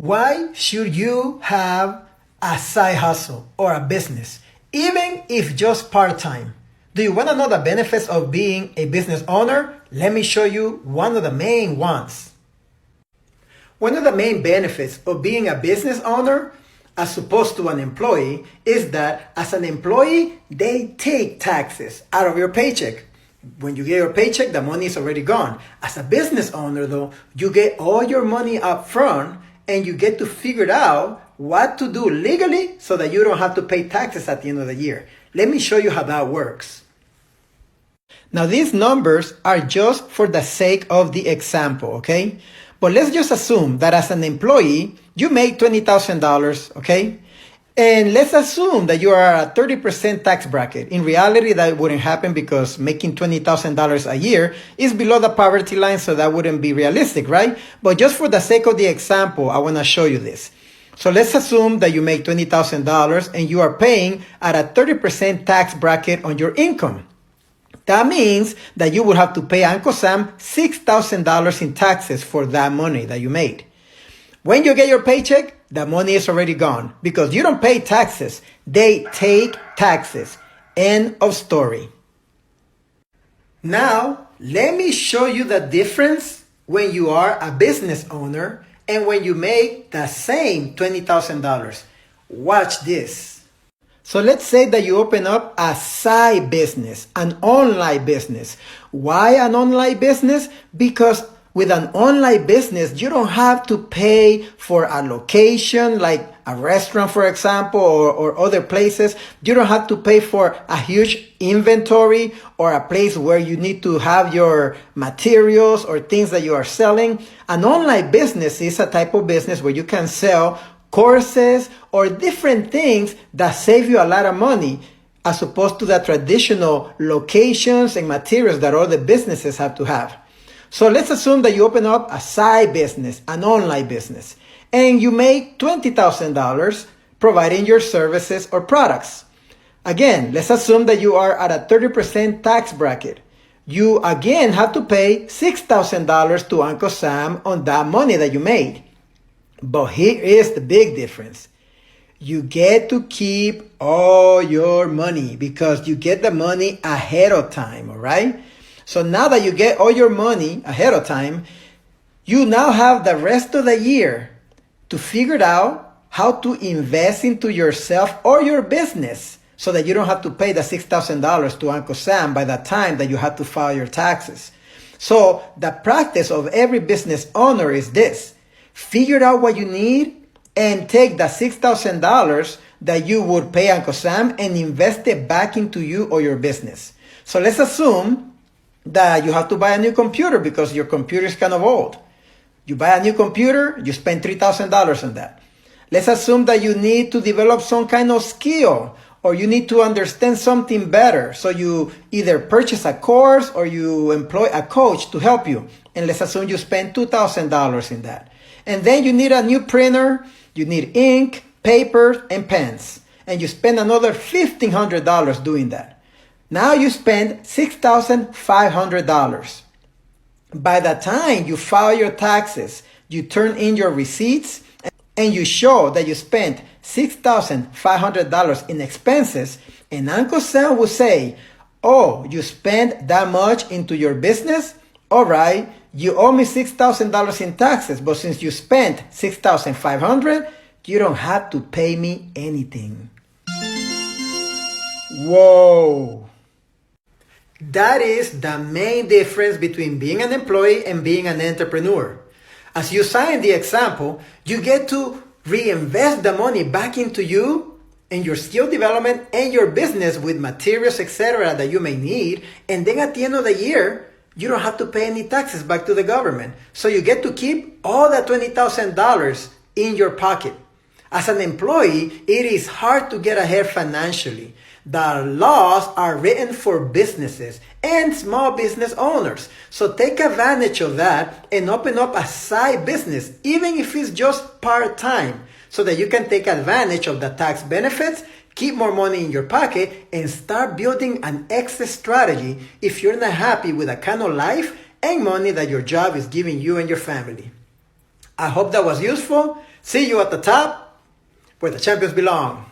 Why should you have a side hustle or a business, even if just part-time? Do you want to know the benefits of being a business owner? Let me show you one of the main ones. One of the main benefits of being a business owner, as opposed to an employee, is that as an employee, they take taxes out of your paycheck. When you get your paycheck, the money is already gone. As a business owner, though, you get all your money up front and you get to figure out what to do legally so that you don't have to pay taxes at the end of the year. Let me show you how that works. Now, these numbers are just for the sake of the example, okay? But let's just assume that as an employee, you make $20,000, okay? And let's assume that you are a 30% tax bracket. In reality, that wouldn't happen because making $20,000 a year is below the poverty line, so that wouldn't be realistic, right? But just for the sake of the example, I want to show you this. So let's assume that you make $20,000 and you are paying at a 30% tax bracket on your income. That means that you would have to pay Uncle Sam $6,000 in taxes for that money that you made. When you get your paycheck, the money is already gone because you don't pay taxes. They take taxes. End of story. Now, let me show you the difference when you are a business owner and when you make the same $20,000. Watch this. So let's say that you open up a side business, an online business. Why an online business? Because with an online business, you don't have to pay for a location like a restaurant, for example, or other places. You don't have to pay for a huge inventory or a place where you need to have your materials or things that you are selling. An online business is a type of business where you can sell courses or different things that save you a lot of money, as opposed to the traditional locations and materials that other businesses have to have. So let's assume that you open up a side business, an online business, and you make $20,000 providing your services or products. Again, let's assume that you are at a 30% tax bracket. You again have to pay $6,000 to Uncle Sam on that money that you made. But here is the big difference. You get to keep all your money because you get the money ahead of time, all right? So now that you get all your money ahead of time, you now have the rest of the year to figure out how to invest into yourself or your business so that you don't have to pay the $6,000 to Uncle Sam by the time that you have to file your taxes. So the practice of every business owner is this. Figure out what you need and take the $6,000 that you would pay Uncle Sam and invest it back into you or your business. So let's assume that you have to buy a new computer because your computer is kind of old. You buy a new computer, you spend $3,000 on that. Let's assume that you need to develop some kind of skill or you need to understand something better. So you either purchase a course or you employ a coach to help you. And let's assume you spend $2,000 in that. And then you need a new printer, you need ink, paper, and pens. And you spend another $1,500 doing that. Now you spend $6,500. By the time you file your taxes, you turn in your receipts, and you show that you spent $6,500 in expenses, and Uncle Sam will say, oh, you spent that much into your business? All right, you owe me $6,000 in taxes, but since you spent $6,500, you don't have to pay me anything. Whoa. That is the main difference between being an employee and being an entrepreneur. As you saw in the example, you get to reinvest the money back into you and your skill development and your business with materials, etc. that you may need. And then at the end of the year, you don't have to pay any taxes back to the government. So you get to keep all that $20,000 in your pocket. As an employee, it is hard to get ahead financially. The laws are written for businesses and small business owners. So take advantage of that and open up a side business, even if it's just part-time, so that you can take advantage of the tax benefits, keep more money in your pocket, and start building an exit strategy if you're not happy with the kind of life and money that your job is giving you and your family. I hope that was useful. See you at the top where the champions belong.